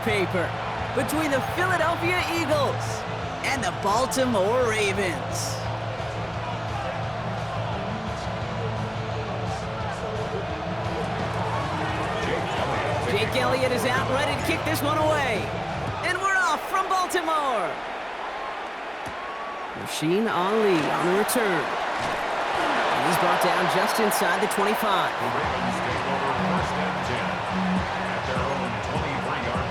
paper between the Philadelphia Eagles and the Baltimore Ravens. Jake Elliott is out, ready to kick this one away. And we're off from Baltimore. Rasheen Ali on the return. And he's brought down just inside the 25. The Ravens take over first and 10 at their own 23-yard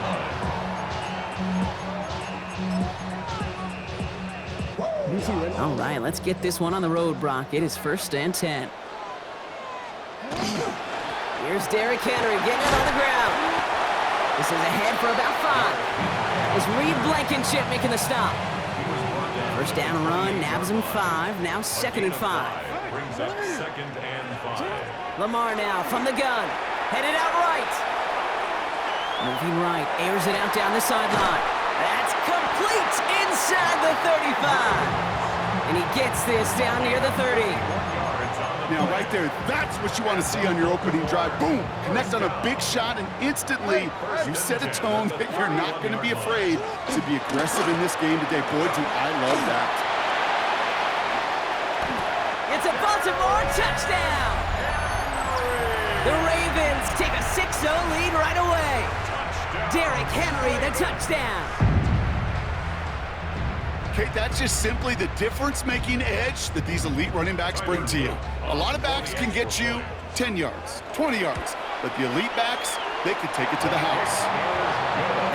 line. All right, let's get this one on the road, Brock. It is first and 10. Here's Derrick Henry getting it on the ground. This is ahead for about 5. Is Reed Blankenship making the stop? First down run, nabs him 5. Now second and 5. Brings up second and 5. Lamar now from the gun. Headed out right. Moving right, airs it out down the sideline. That's complete inside the 35. And he gets this down near the 30. Now, right there, that's what you want to see on your opening drive. Boom! Connect on a big shot, and instantly you set a tone that you're not going to be afraid to be aggressive in this game today. Boy, do I love that. It's a Baltimore touchdown! The Ravens take a 6-0 lead right away. Derrick Henry, the touchdown. Okay, that's just simply the difference-making edge that these elite running backs bring to you. A lot of backs can get you 10 yards, 20 yards, but the elite backs, they can take it to the house.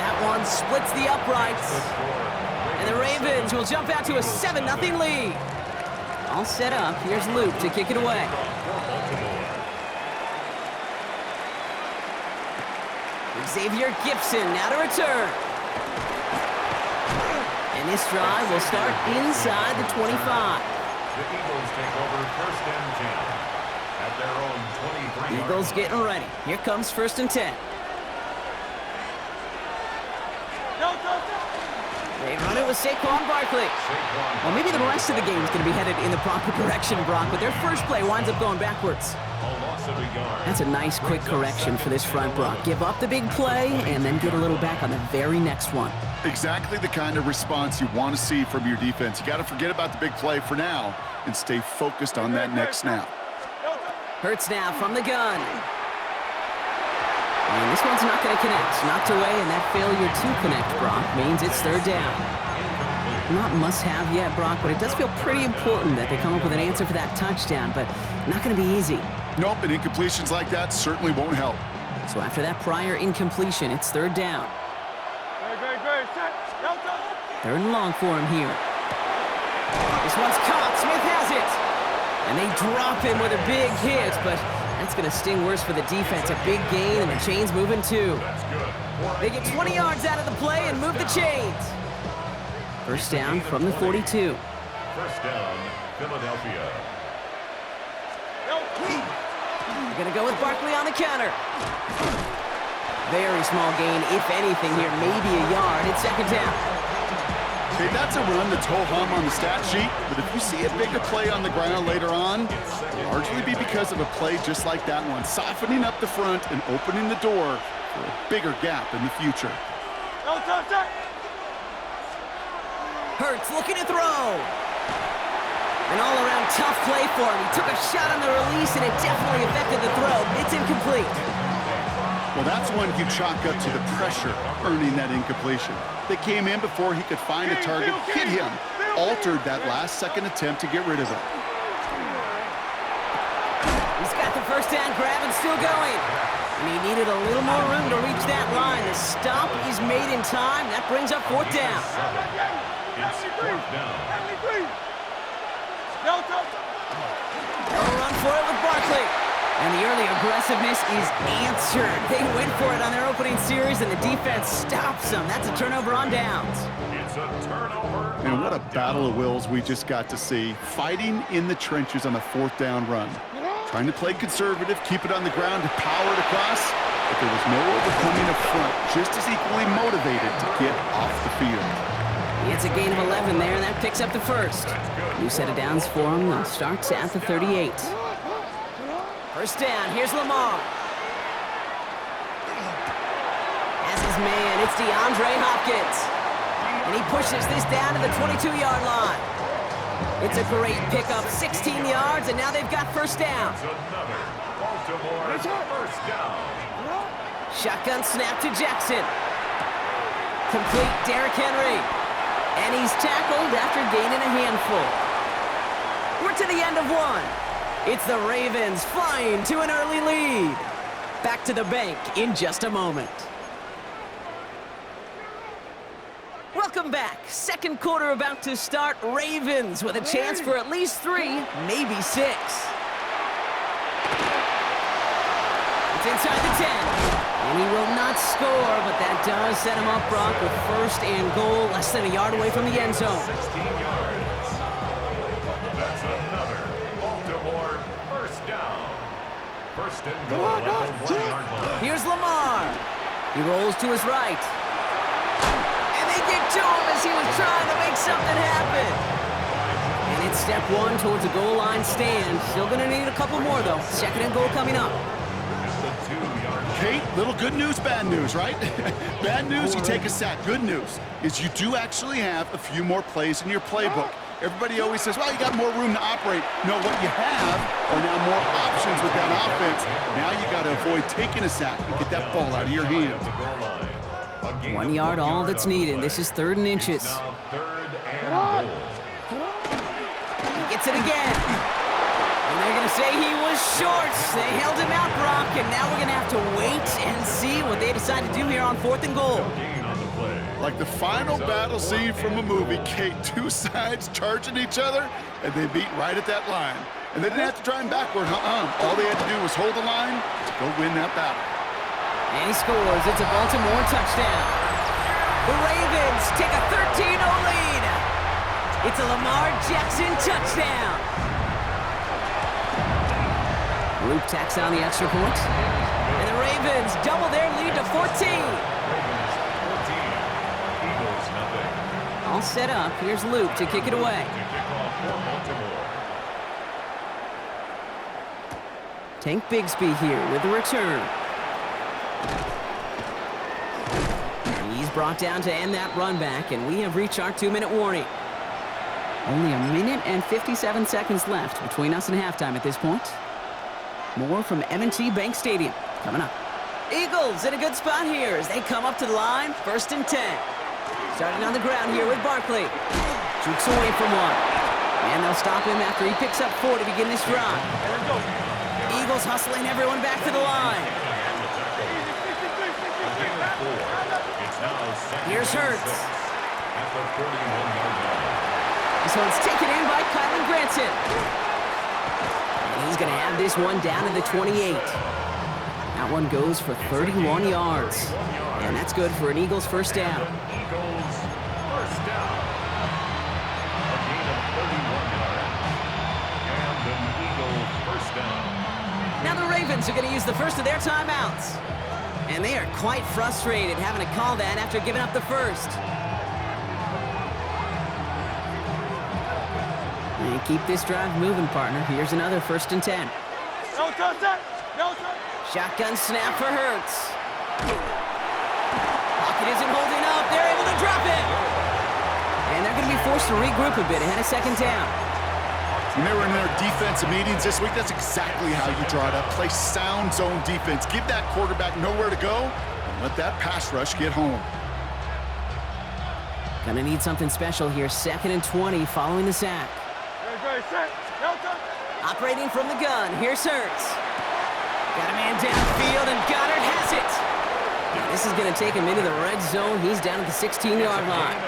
That one splits the uprights. And the Ravens will jump out to a 7-0 lead. All set up. Here's Luke to kick it away. Xavier Gibson now to return. And this drive will start inside the 25. The Eagles take over first and 10 at their own 23-yard line. Eagles getting ready. Here comes first and 10. They run it with Saquon Barkley. Well, maybe the rest of the game is going to be headed in the proper direction, Brock, but their first play winds up going backwards. That's a nice, quick correction for this front, Brock. Give up the big play and then get a little back on the very next one. Exactly the kind of response you want to see from your defense. You got to forget about the big play for now and stay focused on that next snap. Hurts now from the gun. And this one's not going to connect. Knocked away, and that failure to connect, Brock, means it's third down. Not must-have yet, Brock, but it does feel pretty important that they come up with an answer for that touchdown, but not going to be easy. Nope, and incompletions like that certainly won't help. So after that prior incompletion, it's third down. Third and long for him here. This one's caught. Smith has it. And they drop him with a big hit, but that's going to sting worse for the defense. A big gain, and the chains moving too. They get 20 yards out of the play and move the chains. First down from the 42. First down, Philadelphia. They're going to go with Barkley on the counter. Very small gain, if anything here, maybe a yard. It's second down. Okay, that's a run that's ho-hum on the stat sheet, but if you see a bigger play on the ground later on, it'll largely be because of a play just like that one, softening up the front and opening the door for a bigger gap in the future. Hurts looking to throw. An all-around tough play for him. He took a shot on the release, and it definitely affected the throw. It's incomplete. Well, that's one you chalk up to the pressure earning that incompletion. They came in before he could find a target, hit him, altered that last-second attempt to get rid of it. He's got the first down grab and still going. And he needed a little more room to reach that line. The stop is made in time. That brings up fourth down. It's fourth down. They'll run for it with Barkley. And the early aggressiveness is answered. They went for it on their opening series, and the defense stops them. That's a turnover on downs. It's a turnover. And what a battle of wills we just got to see. Fighting in the trenches on a fourth down run. Trying to play conservative, keep it on the ground to power it across, but there was no overcoming up front. Just as equally motivated to get off the field. He gets a gain of 11 there, and that picks up the first. New set of downs for him. Now starts at the 38. First down, here's Lamar. Has his man. It's DeAndre Hopkins. And he pushes this down to the 22-yard line. It's a great pickup, 16 yards, and now they've got first down. Another Baltimore first down. Shotgun snap to Jackson. Complete Derrick Henry. And he's tackled after gaining a handful. We're to the end of one. It's the Ravens flying to an early lead. Back to the bank in just a moment. Welcome back. Second quarter about to start. Ravens with a chance for at least 3, maybe 6. It's inside the 10. And he will not score, but that does set him up, Brock, with first and goal, less than a yard away from the end zone. 16 yards. That's another Baltimore first down. First and goal at the 1-yard line. Here's Lamar. He rolls to his right. And they get to him as he was trying to make something happen. And it's step 1 towards a goal line stand. Still going to need a couple more, though. Second and goal coming up. Kate, little good news, bad news, right? Bad news, you take a sack. Good news is you do actually have a few more plays in your playbook. Everybody always says, well, you got more room to operate. No, what you have are now more options with that offense. Now you got to avoid taking a sack and get that ball out of your hands. 1 yard, all that's needed. This is 3rd and inches. Third and goal. He gets it again. And they're going to say he was short. They held him out, Brock, and now we're going to have to wait and see what they decide to do here on 4th and goal. Like the final battle scene from a movie, Kate, 2 sides charging each other, and they meet right at that line. And they didn't have to drive him backward, All they had to do was hold the line to go win that battle. And he scores. It's a Baltimore touchdown. The Ravens take a 13-0 lead. It's a Lamar Jackson touchdown. Luke tacks on the extra point. And the Ravens double their lead to 14. All set up. Here's Luke to kick it away. Tank Bigsby here with the return. He's brought down to end that run back, and we have reached our 2-minute warning. Only 1 minute and 57 seconds left between us and halftime at this point. More from M&T Bank Stadium coming up. Eagles in a good spot here as they come up to the line. 1st and 10. Starting on the ground here with Barkley. Jukes away from one. And they'll stop him after he picks up 4 to begin this drive. Eagles hustling everyone back to the line. Here's Hurts. This one's taken in by Kylan Granson. And he's going to have this one down to the 28. That one goes for 31 yards. And that's good for an Eagles first down. Eagles first down. A gain of 31 yards. And an Eagle first down. Now the Ravens are going to use the first of their timeouts. And they are quite frustrated having to call that after giving up the first. And keep this drive moving, partner. Here's another 1st and 10. No touch that! No touch! Shotgun snap for Hurts. Pocket isn't holding up. They're able to drop it. And they're going to be forced to regroup a bit ahead of 2nd down. When they were in their defensive meetings this week, that's exactly how you draw it up. Play sound zone defense. Give that quarterback nowhere to go and let that pass rush get home. Gonna need something special here. 2nd and 20 following the sack. Operating from the gun. Here's Hurts. Got a man downfield, and Goddard has it. This is going to take him into the red zone. He's down at the 16-yard line.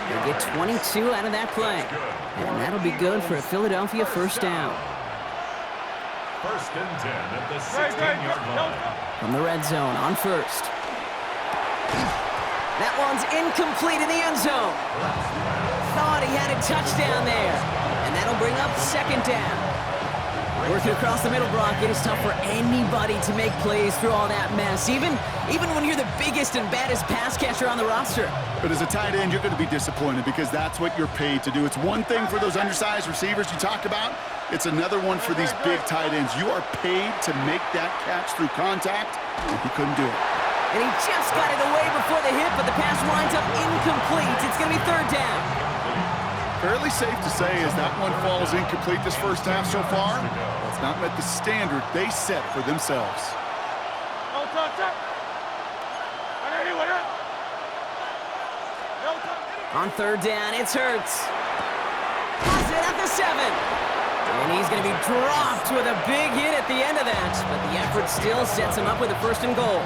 They'll get 22 out of that play. And that'll be good for a Philadelphia first down. 1st and 10 at the 16-yard line. From the red zone on 1st. That one's incomplete in the end zone. Thought he had a touchdown there. And that'll bring up 2nd down. Working across the middle, Brock, it is tough for anybody to make plays through all that mess, even when you're the biggest and baddest pass catcher on the roster. But as a tight end, you're going to be disappointed because that's what you're paid to do. It's one thing for those undersized receivers you talk about. It's another one for these big tight ends. You are paid to make that catch through contact, and he couldn't do it. And he just got it away before the hit, but the pass winds up incomplete. It's going to be third down. Fairly safe to say as that one falls incomplete this first half so far, it's not met the standard they set for themselves. No touch it. No touch. On third down, it's Hurts. Has it at the 7. And he's going to be dropped with a big hit at the end of that. But the effort still sets him up with a first and goal.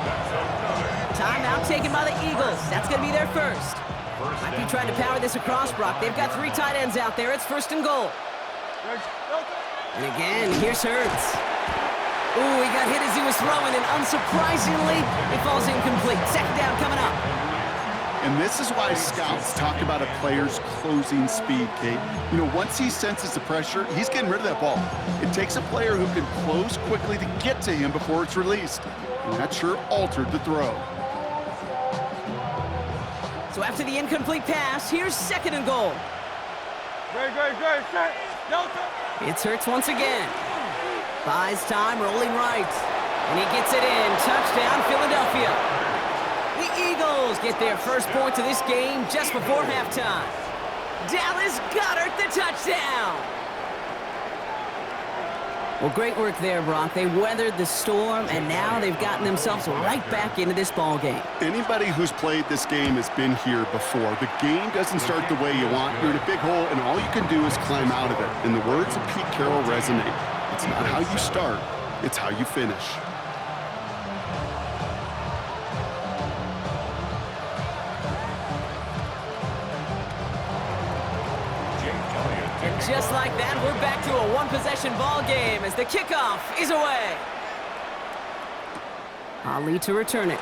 Timeout taken by the Eagles. That's going to be their first. Might be trying to power this across, Brock. They've got 3 tight ends out there. It's first and goal. And again, here's Hurts. Ooh, he got hit as he was throwing, and unsurprisingly, it falls incomplete. Second down coming up. And this is why scouts talk about a player's closing speed, Kate. You know, once he senses the pressure, he's getting rid of that ball. It takes a player who can close quickly to get to him before it's released. And that sure altered the throw. So after the incomplete pass, here's second and goal. Great. Set. No touch. It's Hurts once again. Buys time, rolling right. And he gets it in. Touchdown, Philadelphia. The Eagles get their first points of this game just before halftime. Dallas Goedert the touchdown. Well, great work there, Brock. They weathered the storm, and now they've gotten themselves right back into this ball game. Anybody who's played this game has been here before. The game doesn't start the way you want. You're in a big hole, and all you can do is climb out of it. And the words of Pete Carroll resonate. It's not how you start, it's how you finish. And just like that, we're back to a one-possession ball game as the kickoff is away. Ali to return it.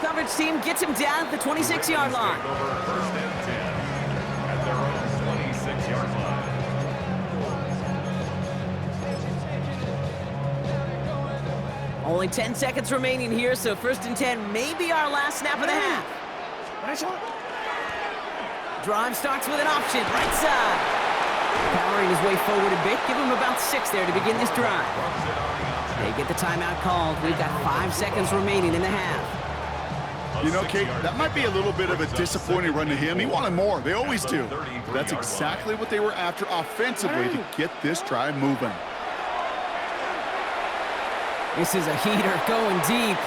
Coverage team gets him down at the 26-yard line. First and 10 at their own 26-yard line. Only 10 seconds remaining here, so first and 10 may be our last snap of the half. Drive starts with an option, right side. Powering his way forward a bit. Give him about 6 there to begin this drive. They get the timeout called. We've got 5 seconds remaining in the half. You know, Kate, that might be a little bit of a disappointing run to him. He wanted more. They always do. But that's exactly what they were after offensively to get this drive moving. This is a heater going deep.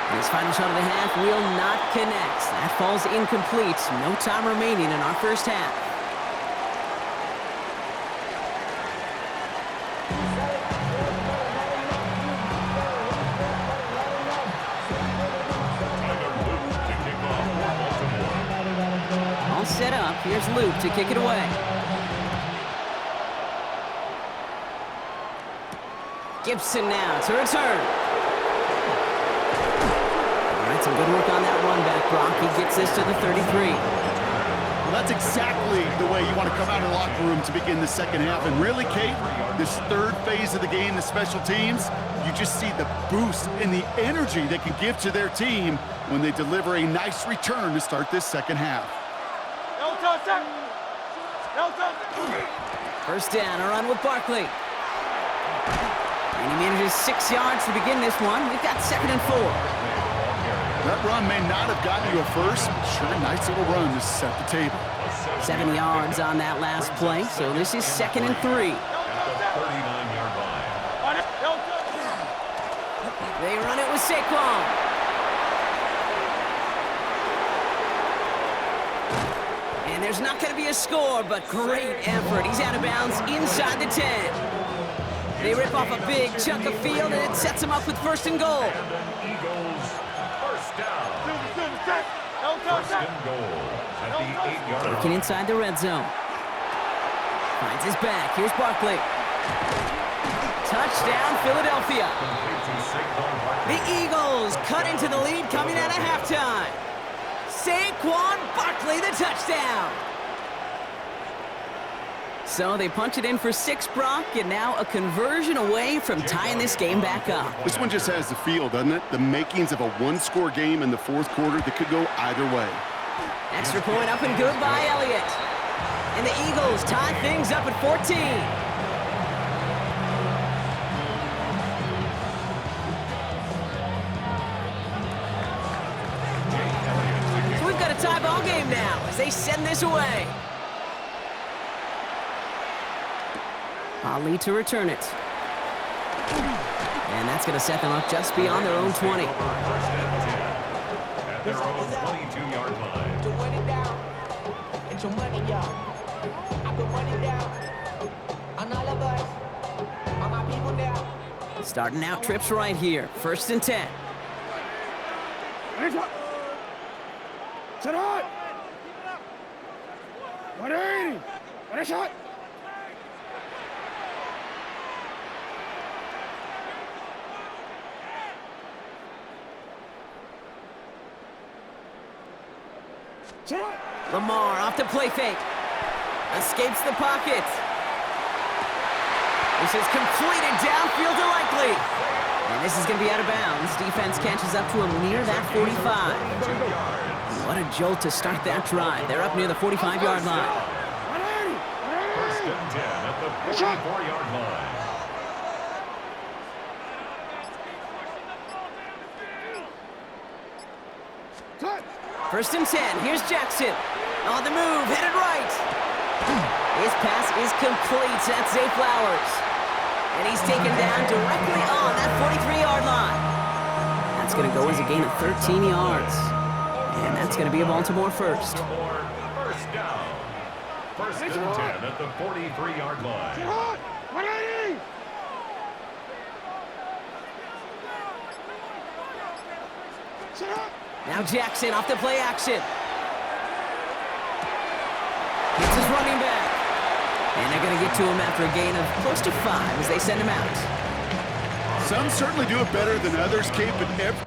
His final shot of the half will not connect. That falls incomplete. No time remaining in our first half. All set up. Here's Luke to kick it away. Gibson now to return. Some good work on that run back, Brock. He gets this to the 33. Well, that's exactly the way you want to come out of the locker room to begin the second half. And really, Kate, this third phase of the game, the special teams, you just see the boost and the energy they can give to their team when they deliver a nice return to start this second half. No touch it. No touch. First down, a run with Barkley. And he manages 6 yards to begin this one. We've got second and 4. That run may not have gotten you a first, but sure a nice little run to set the table. 7 yards on that last play, so this is second and 3. They run it with Saquon. And there's not going to be a score, but great effort. He's out of bounds inside the 10. They rip off a big chunk of field, and it sets them up with first and goal. Working inside the red zone. Finds his back. Here's Barkley. Touchdown, Philadelphia. The Eagles cut into the lead coming out of halftime. Saquon Barkley, the touchdown. So they punch it in for 6, Brock, and now a conversion away from tying this game back up. This one just has the feel, doesn't it? The makings of a one-score game in the fourth quarter that could go either way. Extra point up and good by Elliott. And the Eagles tie things up at 14. 4-5 ball game now as they send this away. Ali to return it. And that's going to set them up just beyond their own 20. First and 10 at their own 22-yard line. To run it down. It's your money, y'all. I can run it down. On all of us. On my people now. Starting out trips right here. First and 10. Set out. 180. What a shot. Lamar off the play fake. Escapes the pocket. This is completed downfield to Likely. And this is going to be out of bounds. Defense catches up to him near that 45. What a jolt to start that drive. They're up near the 45-yard line. First and 10 at the 44-yard line. First and 10. Here's Jackson. On the move, headed right. His pass is complete. That's Zay Flowers. And he's taken down directly on that 43-yard line. That's going to go as a gain of 13 yards. And that's going to be a Baltimore first. Baltimore first down. First and 10 at the 43-yard line. 180. Now Jackson off the play action. It's his running back. And they're going to get to him after a gain of close to 5 as they send him out. Some certainly do it better than others, Kate, but every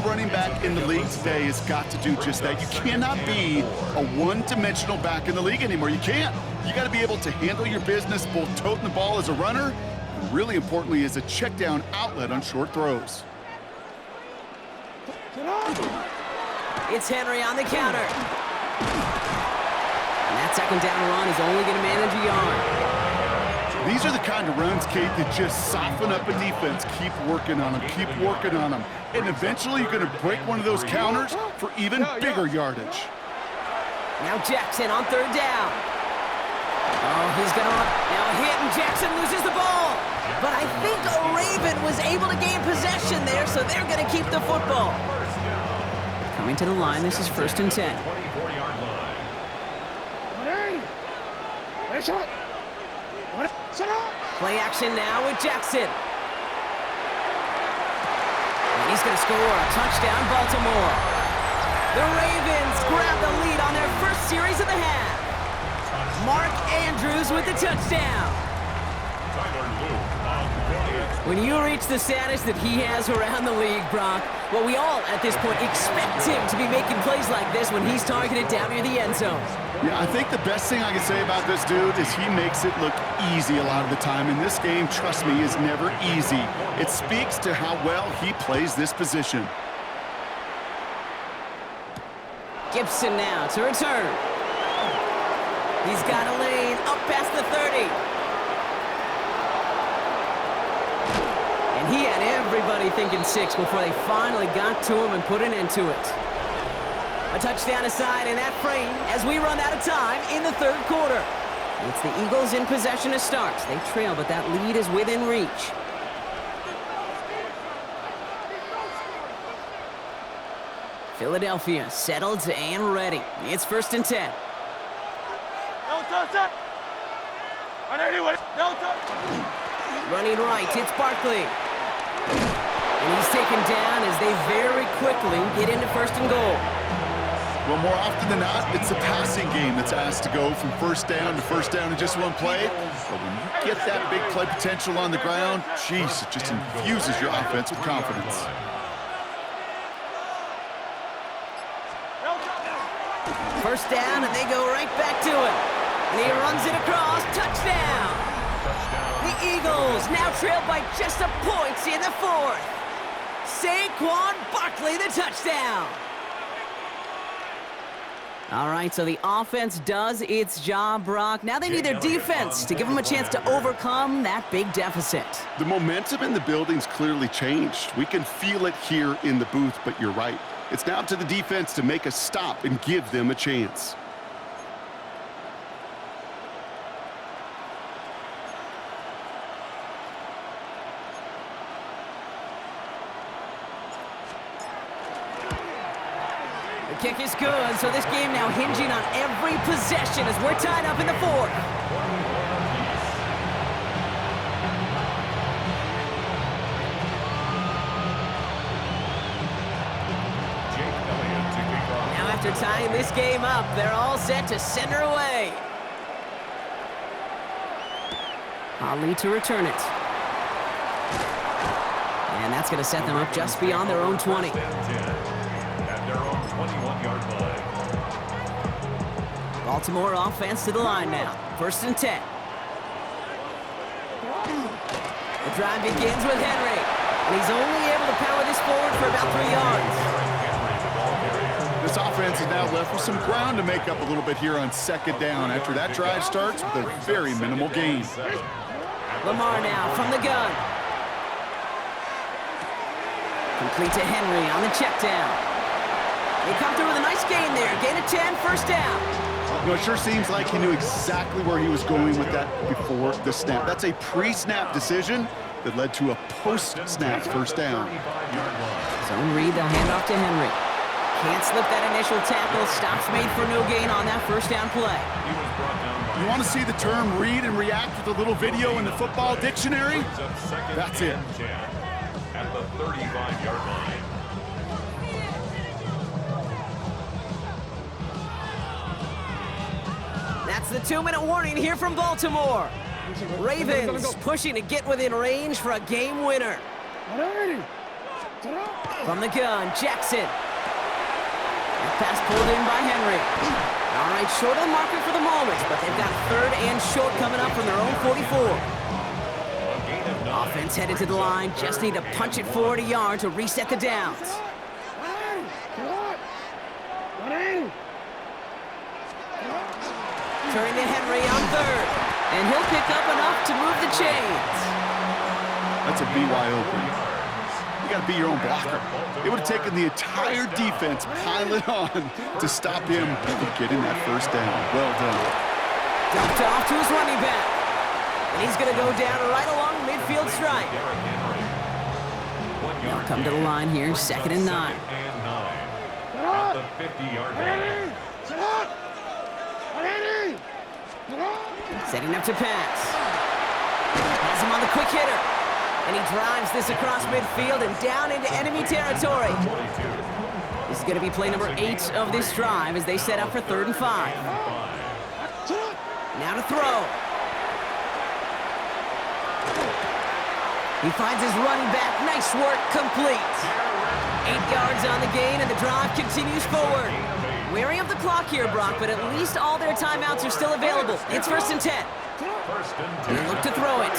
running back in the league today has got to do just that. You cannot be a one-dimensional back in the league anymore. You can't. You got to be able to handle your business, both toting the ball as a runner, and really importantly as a check-down outlet on short throws. It's Henry on the counter. And that second down run is only going to manage a yard. These are the kind of runs, Kate, that just soften up a defense. Keep working on them, keep working on them. And eventually you're going to break one of those counters for even bigger yardage. Now Jackson on third down. Oh, he's going to run. Now a hit, and Jackson loses the ball. But I think a Raven was able to gain possession there, so they're going to keep the football. Coming to the line, this is first and 10. 24-yard line. 180. What a shot. Play action now with Jackson. And he's going to score a touchdown, Baltimore. The Ravens grab the lead on their first series of the half. Mark Andrews with the touchdown. Tyler Luke on point. When you reach the status that he has around the league, Brock, well, we all at this point expect him to be making plays like this when he's targeted down near the end zone. Yeah, I think the best thing I can say about this dude is he makes it look easy a lot of the time. And this game, trust me, is never easy. It speaks to how well he plays this position. Gibson now to return. He's got a lane up past the 30. And he had everybody thinking 6 before they finally got to him and put an end to it. A touchdown aside in that frame as we run out of time in the third quarter. It's the Eagles in possession to start. They trail, but that lead is within reach. Philadelphia settled and ready. It's first and 10. Running right, it's Barkley. And he's taken down as they very quickly get into first and goal. Well, more often than not, it's the passing game that's asked to go from first down in just one play. But when you get that big play potential on the ground, geez, it just infuses your offense with confidence. First down, and they go right back to him. And he runs it across. Touchdown! The Eagles now trail by just a point in the fourth. Saquon Barkley, the touchdown. All right, so the offense does its job, Brock. Now they need their defense to give them a chance to overcome that big deficit. The momentum in the building's clearly changed. We can feel it here in the booth, but you're right. It's now up to the defense to make a stop and give them a chance. The kick is good, so this game now hinging on every possession as we're tied up in the fourth. Now after tying this game up, they're all set to send her away. Ali to return it. And that's going to set them up just beyond their own 20. Baltimore offense to the line now. 1st and 10. The drive begins with Henry. And he's only able to power this forward for about 3 yards. This offense is now left with some ground to make up a little bit here on 2nd down after that drive starts with a very minimal gain. Lamar now from the gun. Complete to Henry on the check down. They come through with a nice gain there. Gain of 10, 1st down. You know, it sure seems like he knew exactly where he was going with that before the snap. That's a pre-snap decision that led to a post-snap 1st down. Zone read, they'll hand off to Henry. Can't slip that initial tackle. Stops made for no gain on that 1st down play. You want to see the term read and react with a little video in the football dictionary? That's it. At the 35-yard line. That's the 2-minute warning here from Baltimore. Ravens pushing to get within range for a game winner. From the gun, Jackson. That pass pulled in by Henry. All right, short of the marker for the moment, but they've got 3rd and short coming up from their own 44. Offense headed to the line, just need to punch it forward a yard to reset the downs. Turning to Henry on 3rd, and he'll pick up enough to move the chains. That's a BYOB. You got to be your own blocker. It would have taken the entire defense piling on to stop him from getting that 1st down. Well done. Dumped off to his running back. And he's going to go down right along the midfield stripe. They'll come to the line here, 2nd and 9. At the 50-yard line. Setting up to pass. Has him on the quick hitter. And he drives this across midfield and down into enemy territory. This is going to be play number 8 of this drive as they set up for 3rd and 5. Now to throw. He finds his running back. Nice work, complete. 8 yards on the gain, and the drive continues forward. Wary of the clock here, Brock, but at least all their timeouts are still available. It's 1st and 10. They look to throw it.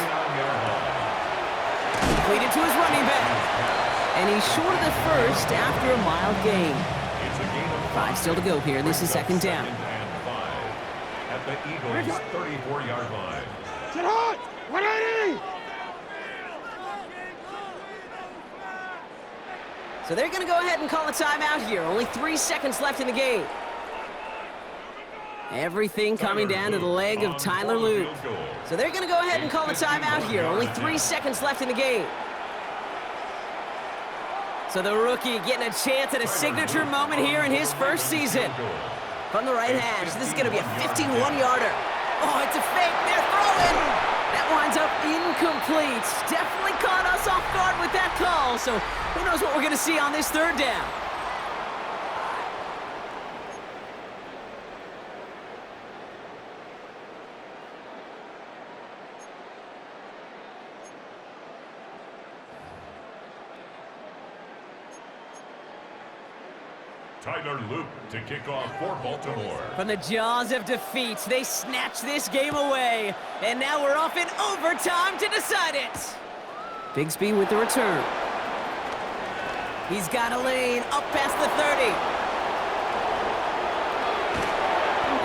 Completed to his running back. And he's short of the 1st after a mild gain. 5 still to go here. This is 2nd down. At the Eagles' 34-yard line. Get hot! 180! So they're going to go ahead and call a timeout here. Only 3 seconds left in the game. Everything coming down to the leg of Tyler Luke. So they're going to go ahead and call a timeout here. Only 3 seconds left in the game. So the rookie getting a chance at a signature moment here in his 1st season. From the right hash, this is going to be a 51-yarder. Oh, it's a fake. They're throwing. That winds up incomplete. Definitely caught us off guard with that call. So who knows what we're going to see on this 3rd down. Tyler Loop to kick off for Baltimore. From the jaws of defeat, they snatch this game away. And now we're off in overtime to decide it. Bigsby with the return. He's got a lane up past the 30.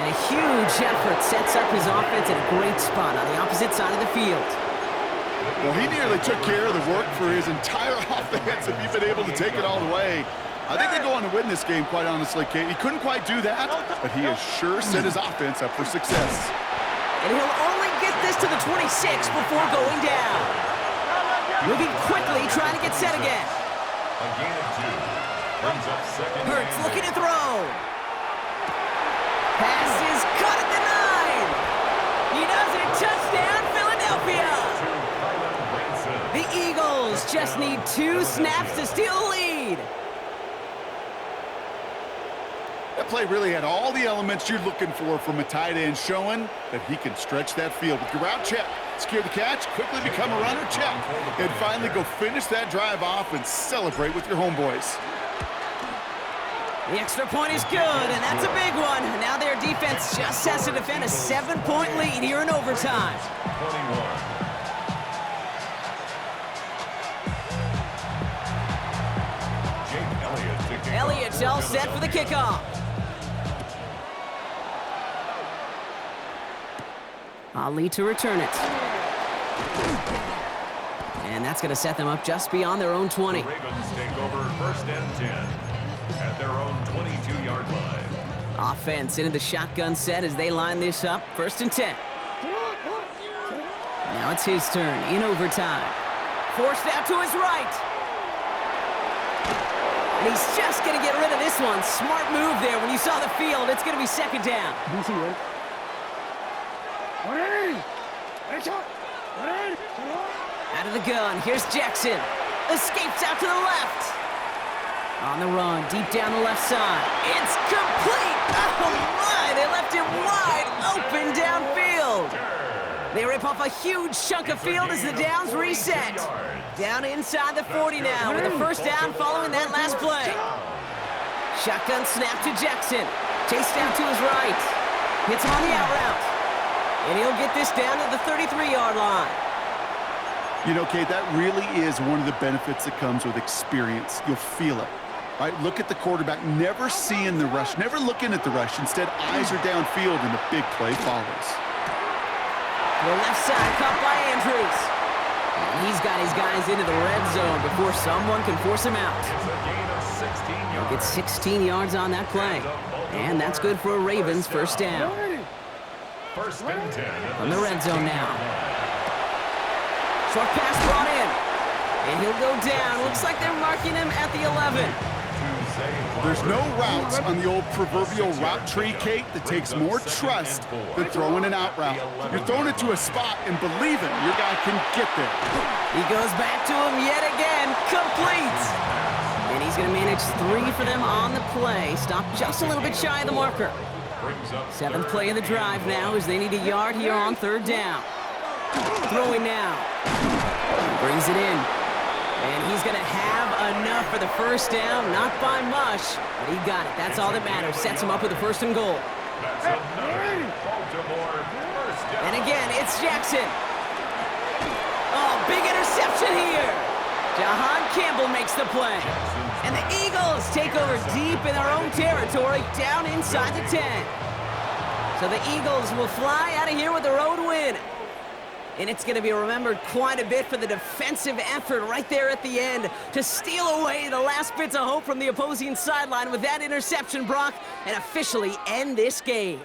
And a huge effort sets up his offense in a great spot on the opposite side of the field. Well, he nearly took care of the work for his entire offense if he'd been able to take it all the way. I think they go on to win this game, quite honestly, Kate. He couldn't quite do that, but he has sure set his offense up for success. And he'll only get this to the 26 before going down. Moving quickly, trying to get set again. A gain of 2. Brings up second. Hurts looking to throw. Pass is caught at the 9. He does it. Touchdown, Philadelphia. The Eagles just need 2 snaps to steal the lead. That play really had all the elements you're looking for from a tight end, showing that he can stretch that field with your route check, secure the catch, quickly become a runner check, and finally go finish that drive off and celebrate with your homeboys. The extra point is good, and that's a big one. Now their defense just has to defend a 7-point lead here in overtime. 21. Elliott's all set for the kickoff. Ali to return it. And that's going to set them up just beyond their own 20. The Ravens take over 1st and 10 at their own 22-yard line. Offense into the shotgun set as they line this up. 1st and 10. Now it's his turn in overtime. Forced out to his right. And he's just going to get rid of this one. Smart move there when you saw the field. It's going to be 2nd down. Out of the gun. Here's Jackson. Escapes out to the left. On the run, deep down the left side. It's complete. Oh, my. They left him wide open downfield. They rip off a huge chunk of field as the downs reset. Down inside the 40 now with the 1st down following that last play. Shotgun snap to Jackson. Chase down to his right. Hits him on the out route. And he'll get this down to the 33-yard line. You know, Kate, that really is one of the benefits that comes with experience. You'll feel it. Right? Look at the quarterback, never seeing the rush, never looking at the rush. Instead, eyes are downfield and the big play follows. The left side caught by Andrews. And he's got his guys into the red zone before someone can force him out. It's a gain of 16 yards. He'll get 16 yards on that play. And that's good for a Ravens 1st down. 1st and 10. From the red zone now. Short pass brought in. And he'll go down. Looks like they're marking him at the 11. There's no routes on the old proverbial route tree, Kate, that takes more trust than throwing an out route. You're throwing it to a spot and believing your guy can get there. He goes back to him yet again. Complete. And he's going to manage 3 for them on the play. Stop just a little bit shy of the marker. 7th play of the drive now as they need a yard here on 3rd down. Throwing now. Brings it in. And he's going to have enough for the 1st down. Not by much, but he got it. That's all that matters. Sets him up with a 1st and goal. That's another Baltimore 1st down. And again, it's Jackson. Oh, big interception here. Jahan Campbell makes the play. And the Eagles take over deep in their own territory, down inside the 10. So the Eagles will fly out of here with a road win. And it's going to be remembered quite a bit for the defensive effort right there at the end to steal away the last bits of hope from the opposing sideline with that interception, Brock, and officially end this game.